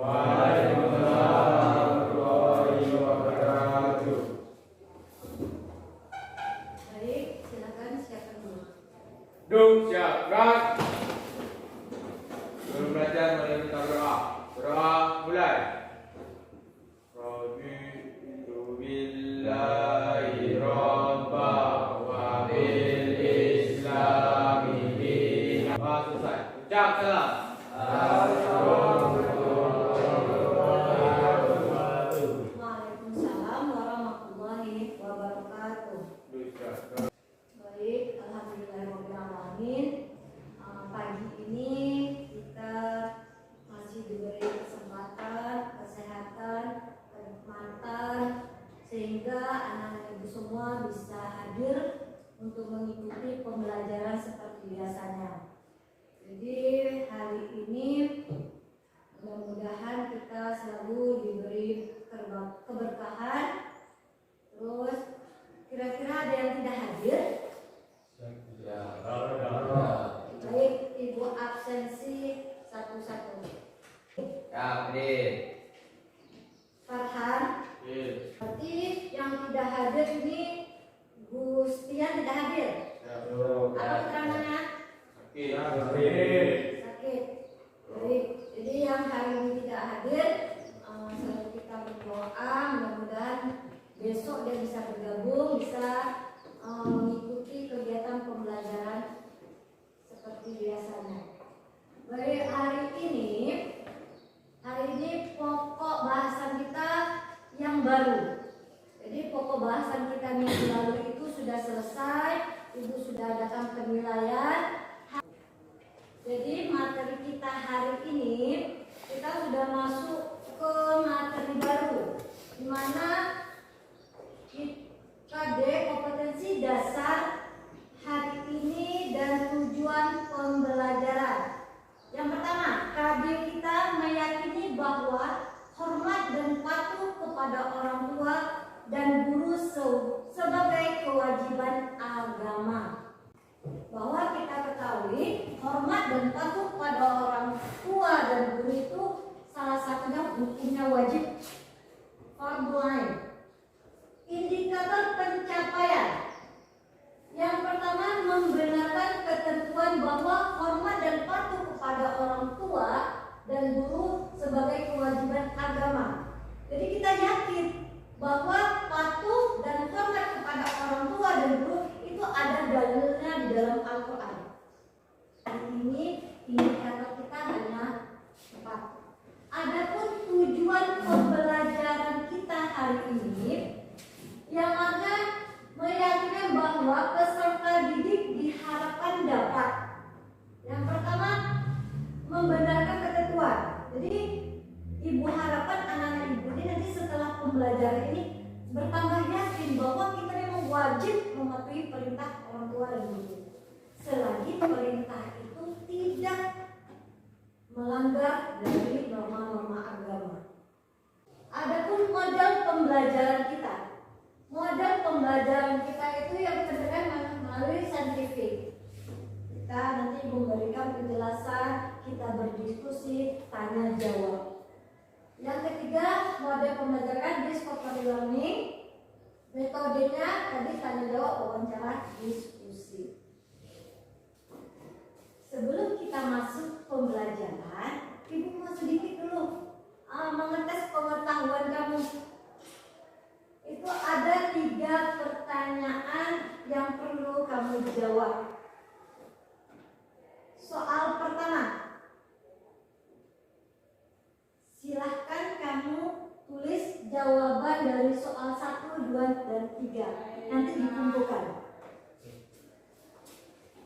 Waalaikumsalam warahmatullahi wabarakatuh. Baik, silakan siapkan dulu. Siapkan. Sebelum belajar mari kita berdoa. Berdoa mulai. Raditu billahi rabba wa bil islami dinan. Selesai. Ucap salam. Waalaikumsalam warahmatullahi wabarakatuh. Baik, alhamdulillahirobbilalamin. Pagi ini kita masih diberi kesempatan, kesehatan, kenikmatan, sehingga anak-anak ibu semua bisa hadir untuk mengikuti pembelajaran seperti biasanya. Jadi hari ini mudah-mudahan kita selalu diberi keberkahan. Terus kira-kira ada yang tidak hadir? Baik, ibu absensi satu-satu. Farhan. Berarti yang tidak hadir ini Gustian tidak hadir. Apa keterangannya? Sakit. Baik, jadi yang hari ini tidak hadir, selalu kita berdoa mudah-mudahan besok dia bisa bergabung, bisa mengikuti kegiatan pembelajaran seperti biasanya. Baik, hari ini pokok bahasan kita yang baru. Jadi pokok bahasan kita minggu lalu itu sudah selesai, ibu sudah datang penilaian. Jadi materi kita hari ini kita sudah masuk ke materi baru, di mana KD kompetensi dasar hari ini dan tujuan pembelajaran. Yang pertama, KD kita meyakini bahwa hormat dan patuh kepada orang tua dan guru sebagai kewajiban agama. Bahwa kita ketahui hormat dan patuh pada orang tua dan guru itu salah satunya hukumnya wajib, fardu ain. Indikator pencapaian. Yang pertama, membenarkan ketentuan bahwa hormat dan patuh kepada orang tua dan guru sebagai kewajiban agama. Jadi kita yakin bahwa patuh dan hormat kepada orang tua dan guru itu ada dalilnya di dalam Al-Quran. Hari ini indikator kita hanya 4. Adapun tujuan pembelajaran kita hari ini, yang mana meyakini bahwa peserta didik diharapkan dapat. Yang pertama, membenarkan ketentuan. Jadi ibu harapkan anak-anak ibu ini nanti setelah pembelajaran ini bertambah yakin bahwa kita memang wajib mematuhi perintah orang tua dan guru, selagi perintah itu tidak melanggar dari norma-norma agama. Adapun model pembelajaran kita, itu yang terkait melalui saintifik. Kita nanti memberikan penjelasan, kita berdiskusi, tanya jawab. Yang ketiga, model pembelajaran discovery learning. Metodenya tadi tanya jawab, wawancara, diskusi. Sebelum kita masuk pembelajaran, ibu mau sedikit dulu mengetes pengetahuan kamu. Itu ada 3 pertanyaan yang perlu kamu jawab. Soal pertama, silahkan kamu tulis jawaban dari soal 1, 2, dan 3. Nanti dikumpulkan.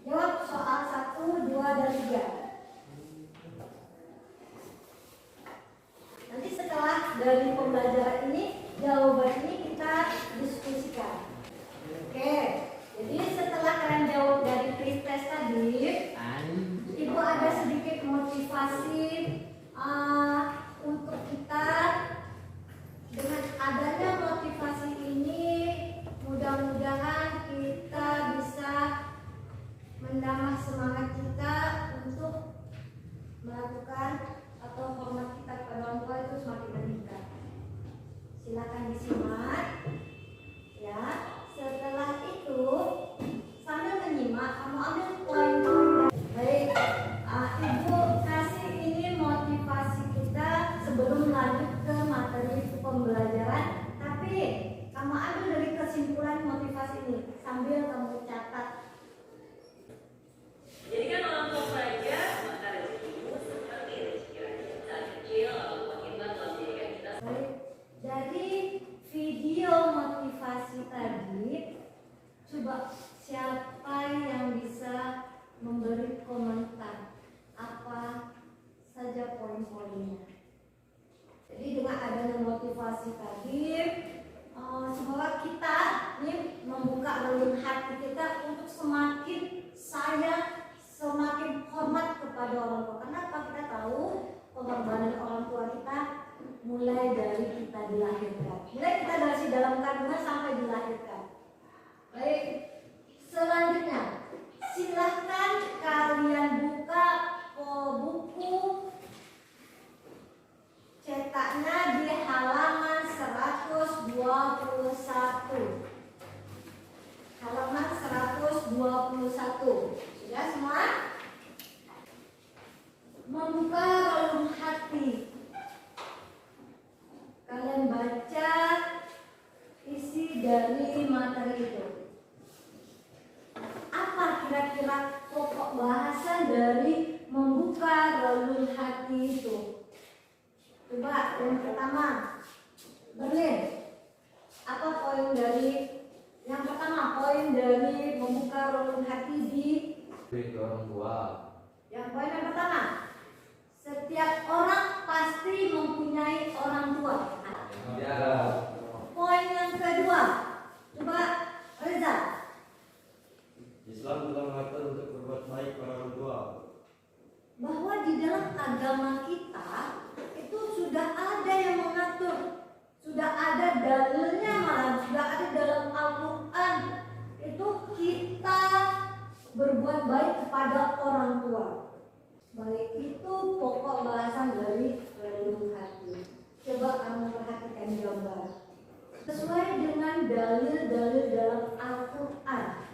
Jawab soal 1, 2, dan 3. Nanti setelah dari pembelajaran ini, jawaban ini kita diskusikan. Oke, jadi setelah kalian jawab dari quiz test tadi, ibu ada sedikit motivasi untuk kita. Dengan adanya motivasi ini, mudah-mudahan kita bisa menambah semangat kita untuk melakukan atau hormat kita kepada orang tua itu semakin meningkat. Silakan disimak ya. Setelah itu sambil menyimak kamu ambil poin-poin. Baik, Ibu kasih ini motivasi kita sebelum lanjut ke materi pembelajaran. Tapi kamu ambil dari kesimpulan motivasi ini sambil kamu catat. Jadi kan orang tua belajar maka rezekimu seperti rezeki kita kecil Allah kita telah menjadikan kita. Baik, dari video motivasi tadi, coba siapa yang bisa memberi komentar apa saja poin-poinnya. Jadi dengan adanya motivasi tadi, semoga kita ini membuka relung hati kita untuk semakin sayang, semakin hormat kepada orang tua. Karena apa? Kita tahu pengorbanan orang tua kita mulai dari kita dilahirkan, mulai kita dari dalam kandungan sampai dilahirkan. Baik, selanjutnya silahkan kalian buka buku cetaknya di halaman 121. Halaman 121. Sudah semua? Membuka relung hati. Kalian baca isi dari materi itu. Apa kira-kira pokok bahasan dari membuka relung hati itu? Coba yang pertama, Berlin. Apa poin dari yang pertama? Poin dari membuka relung hati di orang tua. yang poin yang pertama, setiap orang pasti mempunyai orang tua. Ya. Poin yang kedua, coba Reza. Islam telah mengatur untuk berbuat baik pada orang tua. Bahwa di dalam agama kita itu sudah ada yang mengatur, sudah ada dalilnya, malah sudah ada dalam Al-Quran itu kita berbuat baik kepada orang tua. Baik, itu pokok bahasan dari relung hati. Coba kamu perhatikan gambar sesuai dengan dalil-dalil dalam Al-Quran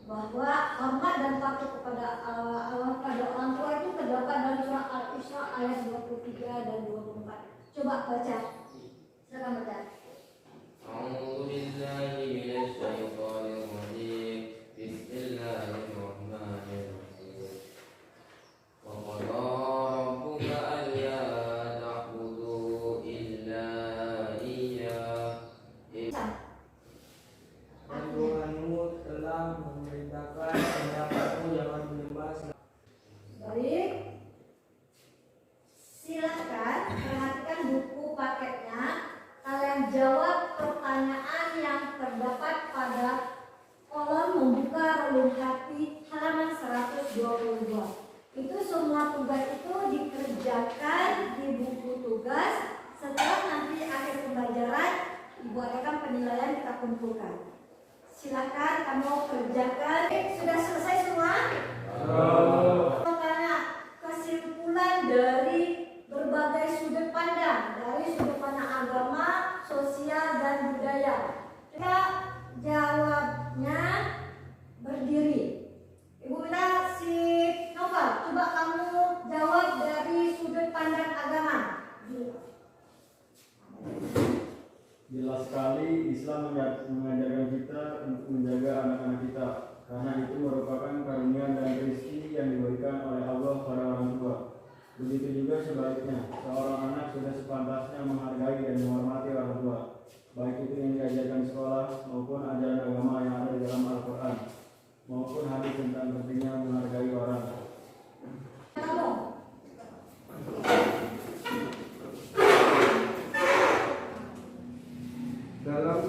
bahwa hormat dan patuh kepada orang tua itu terdapat dalam surah Al-Isra ayat 23 dan 24. Coba baca. Silakan baca. A'udzu billahi minasy syaithanir rajim. Bismillahirrahmanirrahim. Wa qala rabbuka alla ta'budu illa iyyah. Tuhanmu telah memerintahkan pendapatmu jangan menyembah selain. Baik. Silakan perhatikan buku paketnya. Kalian jawab pertanyaan yang terdapat pada kolom membuka relung hati halaman 122. Itu semua tugas itu dikerjakan di buku tugas. Setelah nanti akhir pembelajaran, Ibu adakan penilaian kita kumpulkan. Silakan kamu kerjakan. Sudah selesai semua? Tanya kesimpulan dari berbagai sudut pandang, dari sudut pandang agama, sosial dan budaya. Kita jawabnya berdiri. Ibu minta si Nova, coba kamu jawab dari sudut pandang agama. Jelas sekali Islam mengajarkan kita untuk menjaga anak-anak kita, karena itu merupakan karunia dan rezeki yang diberikan oleh Allah pada orang tua. Begitu juga sebaliknya, seorang anak sudah sepantasnya menghargai dan menghormati orang tua, baik itu yang diajarkan sekolah maupun ajaran agama yang ada di dalam Al-Quran, maupun hadis tentang pentingnya menghargai orang. Kamu. Dalam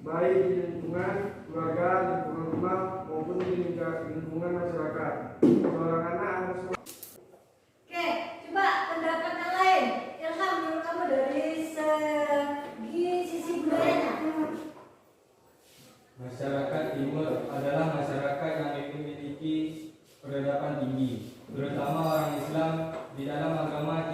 baik di lingkungan keluarga, lingkungan rumah maupun di lingkungan masyarakat, seorang anak harus. Oke, coba pendapat yang lain. Ilham, menurut kamu dari segi sisi budayanya? Masyarakat Timur adalah masyarakat yang memiliki peradaban tinggi, terutama orang Islam. Di dalam agama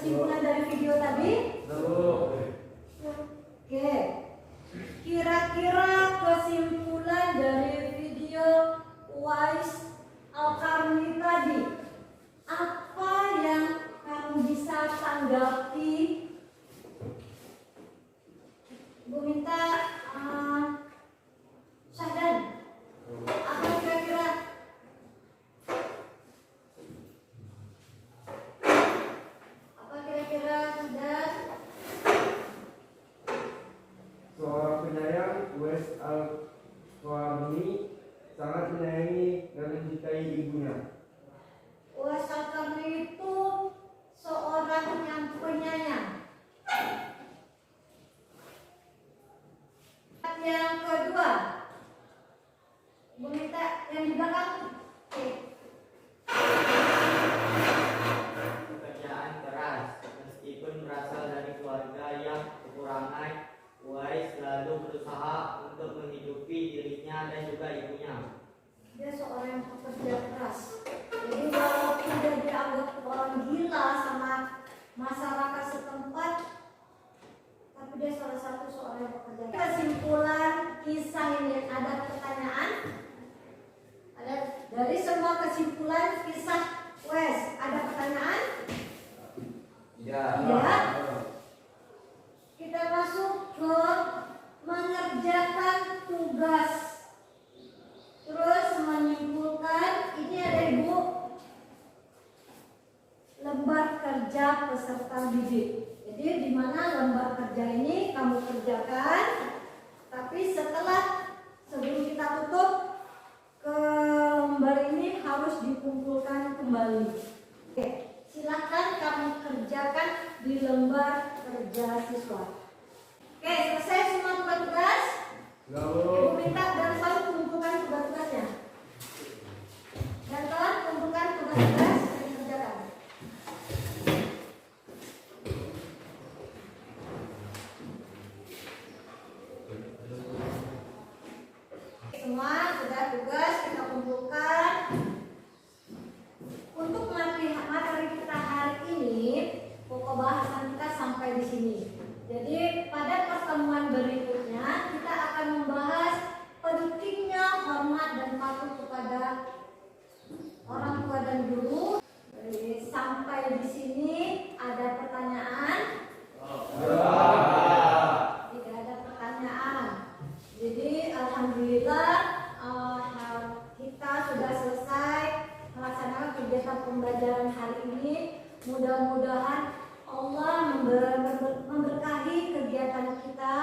kesimpulan dari video tadi? Oke. Kira-kira kesimpulan dari video Uwais Al-Qarni tadi, apa yang kamu bisa tanggapi? Bu minta Syahdan, apa kira-kira? Apa kira-kira Syahdan? Seorang penyayang, Uwais Al-Qarni sangat menyayangi dan mencintai ibunya. Uwais Al-Qarni itu seorang yang penyayang. Yang kedua, Bu minta yang di belakang. Oke. Pekerjaan keras, meskipun berasal dari keluarga yang kekurangan, Uwais selalu berusaha untuk menghidupi dirinya dan juga ibunya. Dia seorang yang pekerja keras. Jadi walaupun dia dianggap orang gila sama masyarakat setempat, tapi dia salah satu seorang yang pekerja keras. Kesimpulan kisah ini, ada pertanyaan? Ada dari semua kesimpulan kisah Uwais, ada pertanyaan? Ya. Ya. Kita masuk ke mengerjakan tugas. Terus menyimpulkan, ini ada Ibu lembar kerja peserta didik. Jadi di mana lembar kerja ini kamu kerjakan, tapi sebelum kita tutup ke lembar ini harus dikumpulkan kembali. Oke, silakan kamu kerjakan di lembar kerja siswa. Oke, selesai semua tugas-tugas. Ibu minta dan kawan kumpulkan tugas-tugasnya. Dan kawan kumpulkan tugas-tugas yang dikerjakan. Semua tugas-tugas kita kumpulkan. Untuk materi kita hari ini, pokok bahasan kita sampai di sini. Jadi pada pertemuan berikutnya kita akan membahas pentingnya hormat dan patuh kepada orang tua dan guru. Jadi, sampai di sini ada pertanyaan? Tidak ada pertanyaan. Jadi alhamdulillah kita sudah selesai melaksanakan kegiatan pembelajaran hari ini. Mudah-mudahan Allah memberkahi kegiatan kita.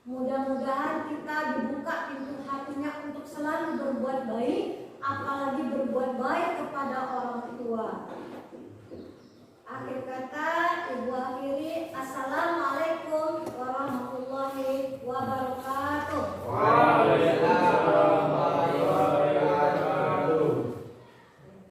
Mudah-mudahan kita dibuka pintu hatinya untuk selalu berbuat baik, apalagi berbuat baik kepada orang